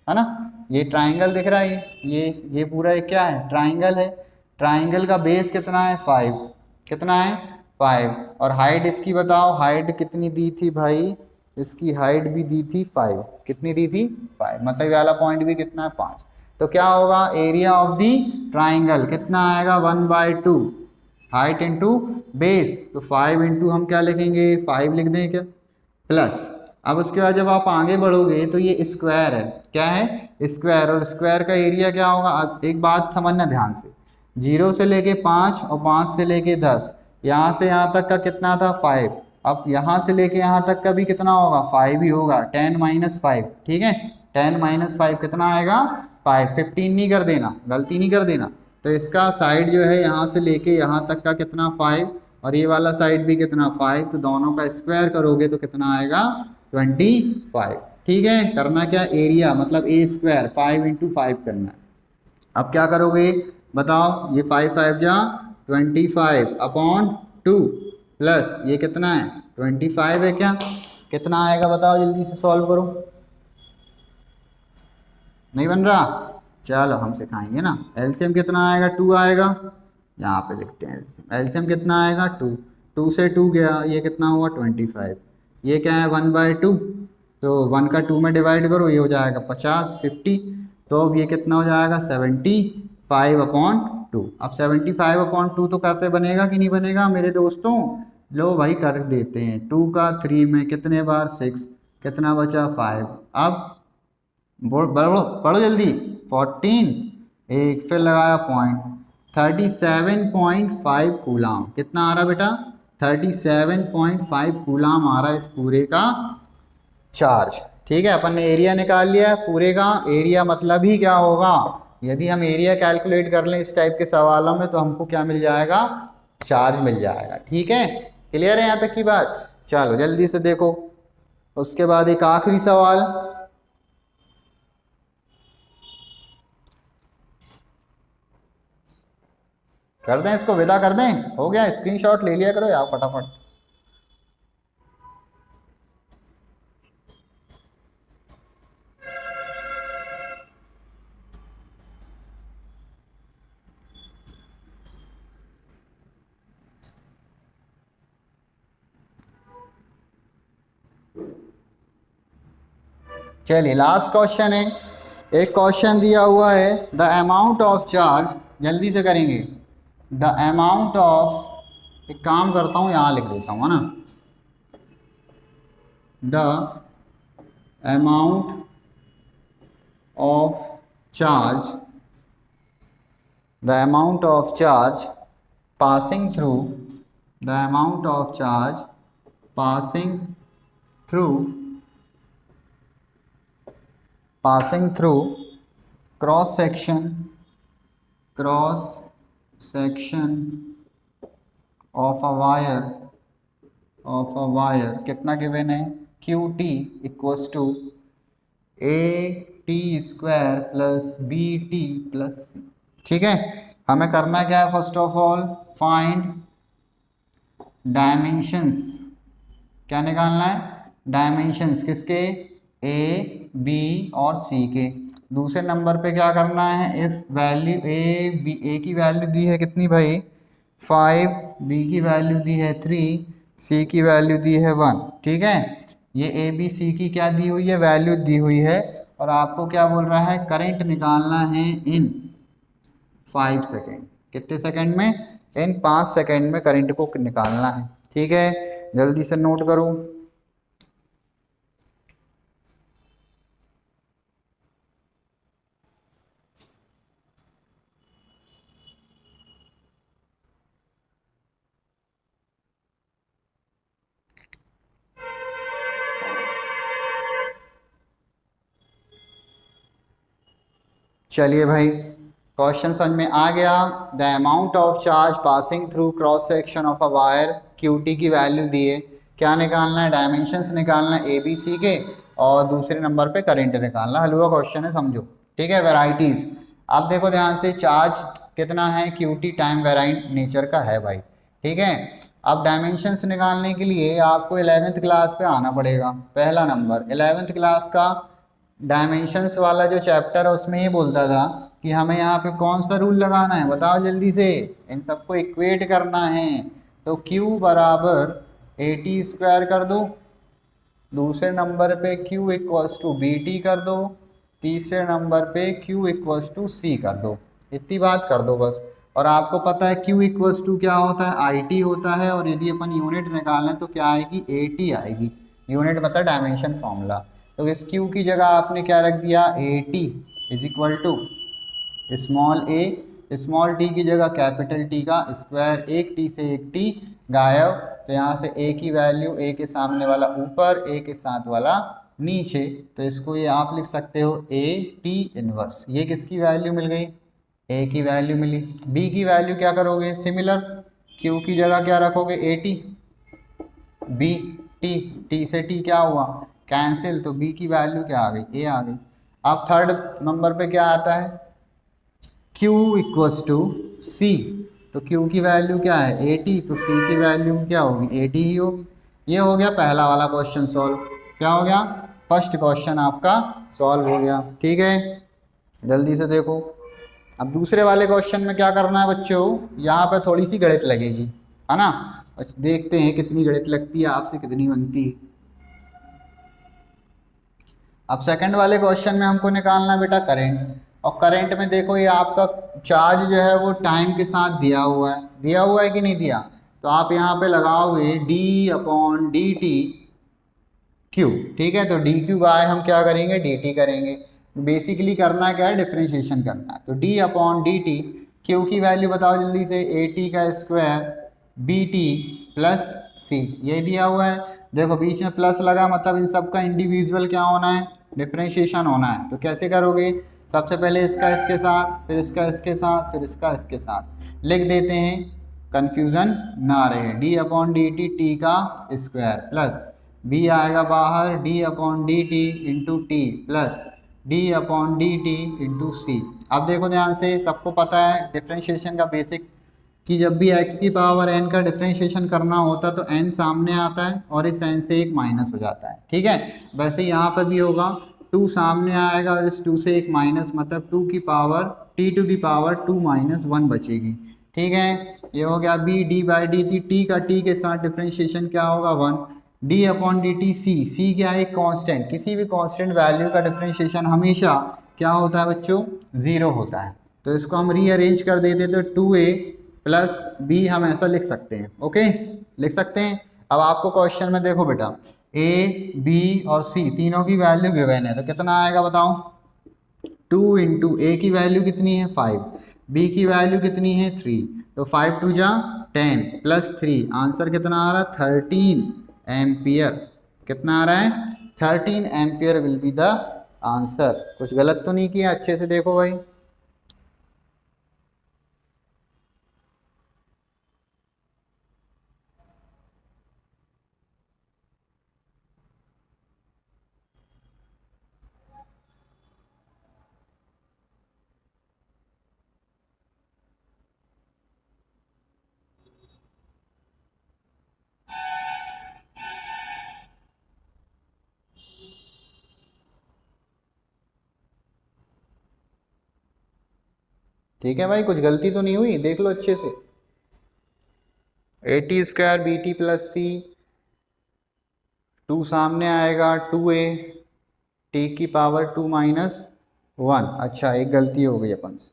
है ना, ये ट्राइंगल दिख रहा है, ये पूरा एक क्या है, ट्राइंगल है। ट्राइंगल का बेस कितना है, 5। कितना है, 5। और हाइट इसकी बताओ, हाइट कितनी दी थी भाई, इसकी हाइट भी दी थी 5। कितनी दी थी, 5। मतलब ये वाला पॉइंट भी कितना है, 5। तो क्या होगा, एरिया ऑफ दी ट्राइंगल कितना आएगा, 1/2 हाइट इंटू बेस। तो 5 इंटू हम क्या लिखेंगे, 5 लिख दें क्या, प्लस। अब उसके बाद जब आप आगे बढ़ोगे तो ये स्क्वायर है, क्या है, स्क्वायर। और स्क्वायर का एरिया क्या होगा। अब एक बात समझना ध्यान से, 0 से लेके 5 और 5 से लेके 10, यहाँ से यहाँ तक का कितना था, 5। अब यहाँ से लेके यहाँ तक का भी कितना होगा, 5 ही होगा। 10 - 5, ठीक है, 10 - 5 कितना आएगा, 5। 15 नहीं कर देना, गलती नहीं कर देना। तो इसका साइड जो है यहाँ से लेके यहाँ तक का कितना, 5, और ये वाला साइड भी कितना, 5। तो दोनों का स्क्वायर करोगे तो कितना आएगा, 25, ठीक है। करना क्या, एरिया मतलब ए स्क्वायर, 5 × 5 करना है। अब क्या करोगे बताओ, ये 5 5 जा 25/2 प्लस ये कितना है, 25 है क्या, कितना आएगा बताओ, जल्दी से सॉल्व करो। नहीं बन रहा, चलो हम सिखाएंगे ना। एलसीएम कितना आएगा, 2 आएगा, यहाँ पे लिखते हैं एलसीएम। एलसीएम कितना आएगा, 2। 2 से 2 गया, ये कितना हुआ, 25। ये क्या है, 1/2, तो 1 का 2 में डिवाइड करो, ये हो जाएगा 50, 50। तो अब ये कितना हो जाएगा, 75/2। अब 75/2 तो कहते बनेगा कि नहीं बनेगा मेरे दोस्तों, लो भाई कर देते हैं। 2 का 3 में कितने बार, 6, कितना बचा, 5। अब बढ़ो पढ़ो जल्दी, 14, एक फिर लगाया पॉइंट, 37.5 कूलाम। कितना आ रहा बेटा, 37.5 कूलाम आ रहा है इस पूरे का चार्ज, ठीक है। अपन ने एरिया निकाल लिया पूरे का। एरिया मतलब ही क्या होगा, यदि हम एरिया कैलकुलेट कर लें इस टाइप के सवालों में तो हमको क्या मिल जाएगा, चार्ज मिल जाएगा, ठीक है। क्लियर है यहाँ तक की बात, चलो जल्दी से देखो। उसके बाद एक आखिरी सवाल, कर दें इसको, विदा कर दें, हो गया, स्क्रीनशॉट ले लिया करो यार फटाफट। चलिए लास्ट क्वेश्चन है, एक क्वेश्चन दिया हुआ है, द अमाउंट ऑफ चार्ज, जल्दी से करेंगे। द अमाउंट ऑफ, एक काम करता हूँ यहाँ लिख देता हूँ, है ना, the amount of charge, the amount of charge passing through, the amount of charge passing through cross section of a wire कितना गिवन है, QT equals to AT² plus BT plus C, ठीक है। हमें करना क्या है, first of all find dimensions. क्या निकालना है, डायमेंशंस किसके, A, B और C के। दूसरे नंबर पे क्या करना है, इफ वैल्यू ए की वैल्यू दी है कितनी भाई 5, बी की वैल्यू दी है 3, सी की वैल्यू दी है 1। ठीक है, ये ए बी सी की क्या दी हुई है, वैल्यू दी हुई है। और आपको क्या बोल रहा है, करंट निकालना है इन 5 सेकेंड। कितने सेकेंड में, इन 5 सेकेंड में करंट को निकालना है। ठीक है, जल्दी से नोट करो। चलिए भाई, क्वेश्चन समझ में आ गया। The amount of charge passing through cross section of a wire Q T की वैल्यू दिए, क्या निकालना है, डायमेंशंस निकालना है ए बी सी के, और दूसरे नंबर पे करंट निकालना। हलवा क्वेश्चन है, समझो। ठीक है, वेराइटीज। अब देखो ध्यान से, चार्ज कितना है, क्यू टी टाइम वेराइंट नेचर का है भाई। ठीक है, अब डायमेंशंस निकालने के लिए आपको 11th क्लास पे आना पड़ेगा। पहला नंबर 11th क्लास का डायमेंशंस वाला जो चैप्टर है उसमें ये बोलता था कि हमें यहाँ पे कौन सा रूल लगाना है, बताओ जल्दी से, इन सबको इक्वेट करना है। तो Q बराबर ए टी स्क्वायर कर दो, दूसरे नंबर पे Q equals to B T कर दो, तीसरे नंबर पे Q इक्वल्स टू सी कर दो। इतनी बात कर दो बस। और आपको पता है Q इक्वल्स टू क्या होता है, आई टी होता है। और यदि अपन यूनिट निकालें तो क्या आएगी, ए टी आएगी। यूनिट मतलब डायमेंशन फॉर्मूला। तो इस Q की जगह आपने क्या रख दिया, A T is equal to small A, small T की जगह कैपिटल टी का स्क्वायर, एक टी से एक टी गायब। तो यहाँ से ए की वैल्यू, ए के सामने वाला ऊपर, ए के साथ वाला नीचे। तो इसको ये आप लिख सकते हो ए टी इनवर्स। ये किसकी वैल्यू मिल गई, ए की वैल्यू मिली। बी की वैल्यू क्या करोगे, सिमिलर, क्यू की जगह क्या रखोगे, A T, B T, T से टी क्या हुआ, कैंसिल, तो बी की वैल्यू क्या आ गई, ए आ गई। अब थर्ड नंबर पे क्या आता है, Q इक्वस टू सी। तो Q की वैल्यू क्या है, ए टी, तो C की वैल्यू क्या होगी, ए टी ही होगी। ये हो गया पहला वाला क्वेश्चन सॉल्व। क्या हो गया, फर्स्ट क्वेश्चन आपका सॉल्व हो गया। ठीक है, जल्दी से देखो। अब दूसरे वाले क्वेश्चन में क्या करना है बच्चों, यहाँ पे थोड़ी सी गणित लगेगी, है ना। देखते हैं कितनी गणित लगती है आपसे, कितनी बनती है। अब सेकंड वाले क्वेश्चन में हमको निकालना है बेटा करंट। और करंट में देखो, ये आपका चार्ज जो है वो टाइम के साथ दिया हुआ है, दिया हुआ है कि नहीं दिया। तो आप यहाँ पे लगाओगे D upon D T Q. ठीक है, तो डी क्यू बाय हम क्या करेंगे, डी टी करेंगे। बेसिकली करना क्या है, डिफ्रेंशिएशन करना है। तो D upon D T, Q की वैल्यू बताओ जल्दी से, ए टी का स्क्वायर बी टी प्लस सी, ये दिया हुआ है। देखो बीच में प्लस लगा, मतलब इन सबका इंडिविजुअल क्या होना है, डिफ्रेंशिएशन होना है। तो कैसे करोगे, सबसे पहले इसका इसके साथ, फिर इसका इसके साथ, फिर इसका इसके साथ लिख देते हैं, कंफ्यूजन ना रहे। D upon D T, T का स्क्वायर प्लस बी आएगा बाहर, D upon D T into T plus D upon D T into C. अब देखो ध्यान से, सबको पता है डिफ्रेंशिएशन का बेसिक, कि जब भी x की पावर n का डिफ्रेंशिएशन करना होता तो n सामने आता है और इस n से एक माइनस हो जाता है। ठीक है, वैसे यहाँ पर भी होगा, 2 सामने आएगा और इस 2 से एक माइनस, मतलब 2 की power t to the power 2 minus 1 बचेगी। ठीक है, ये हो गया b d by D T, t का t के साथ डिफ्रेंशिएशन क्या होगा 1, d upon D T C, C क्या है, कांस्टेंट। किसी भी कांस्टेंट वैल्यू का डिफ्रेंशिएशन हमेशा क्या होता है बच्चों, 0 होता है। तो इसको हम रीअरेंज कर देते तो 2a प्लस बी हम ऐसा लिख सकते हैं। ओके, लिख सकते हैं। अब आपको क्वेश्चन में देखो बेटा, ए बी और सी तीनों की वैल्यू गिवन है, तो कितना आएगा बताओ, 2 इंटू ए की वैल्यू कितनी है 5, बी की वैल्यू कितनी है 3, तो 5 टू जा 10 प्लस 3, आंसर कितना आ रहा है 13 एम्पियर। कितना आ रहा है, 13 ampere will be the answer. कुछ गलत तो नहीं किया, अच्छे से देखो भाई। ठीक है भाई, कुछ गलती तो नहीं हुई, देख लो अच्छे से। AT² BT + C, 2 सामने आएगा, 2A T⁻2 - 1। अच्छा, एक गलती हो गई अपन से।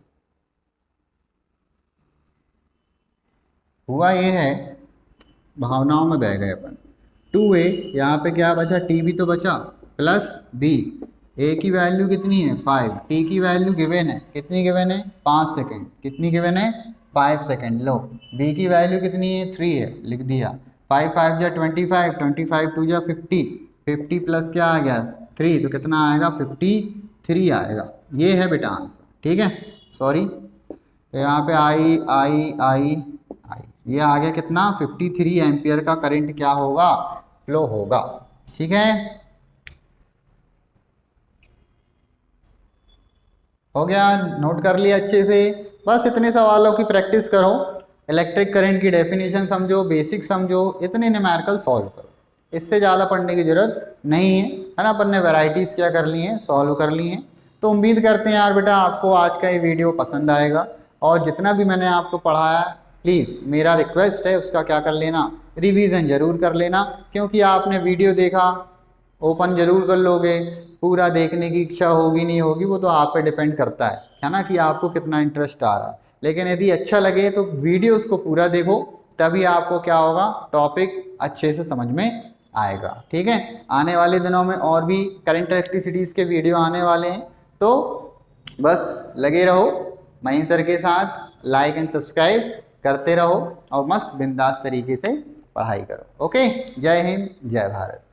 हुआ ये है, भावनाओं में बह गए अपन। 2A, यहाँ पे क्या बचा, T भी तो बचा, प्लस B। A की वैल्यू कितनी है 5, T की वैल्यू गिवन है, कितनी गिवन है 5 सेकेंड, कितनी गिवन है 5 सेकेंड। लो, B की वैल्यू कितनी है 3 है, लिख दिया। 5 5 जा 25, 25 2 जा 50, 50 प्लस क्या आ गया 3, तो कितना आएगा 53 आएगा। ये है बेटा आंसर, ठीक है। सॉरी, तो यहाँ पे आई ये आ गया कितना 53 एम्पियर का करंट क्या होगा, फ्लो होगा। ठीक है, हो गया, नोट कर लिया अच्छे से। बस इतने सवालों की प्रैक्टिस करो, इलेक्ट्रिक करंट की डेफिनेशन समझो, बेसिक समझो, इतने न्यूमेरिकल सॉल्व करो, इससे ज़्यादा पढ़ने की जरूरत नहीं है ना। अपन ने वैरायटीज़ क्या कर ली हैं, सॉल्व कर ली हैं। तो उम्मीद करते हैं यार बेटा आपको आज का ये वीडियो पसंद आएगा, और जितना भी मैंने आपको पढ़ाया प्लीज़ मेरा रिक्वेस्ट है उसका क्या कर लेना, रिवीजन जरूर कर लेना। क्योंकि आपने वीडियो देखा, ओपन जरूर कर लोगे, पूरा देखने की इच्छा होगी नहीं होगी वो तो आप पे डिपेंड करता है ना, कि आपको कितना इंटरेस्ट आ रहा है। लेकिन यदि अच्छा लगे तो वीडियोस को पूरा देखो, तभी आपको क्या होगा, टॉपिक अच्छे से समझ में आएगा। ठीक है, आने वाले दिनों में और भी करंट इलेक्ट्रिसिटीज़ के वीडियो आने वाले हैं, तो बस लगे रहो महीन सर के साथ, लाइक एंड सब्सक्राइब करते रहो, और मस्त बिंदास तरीके से पढ़ाई करो। ओके, जय हिंद, जय भारत।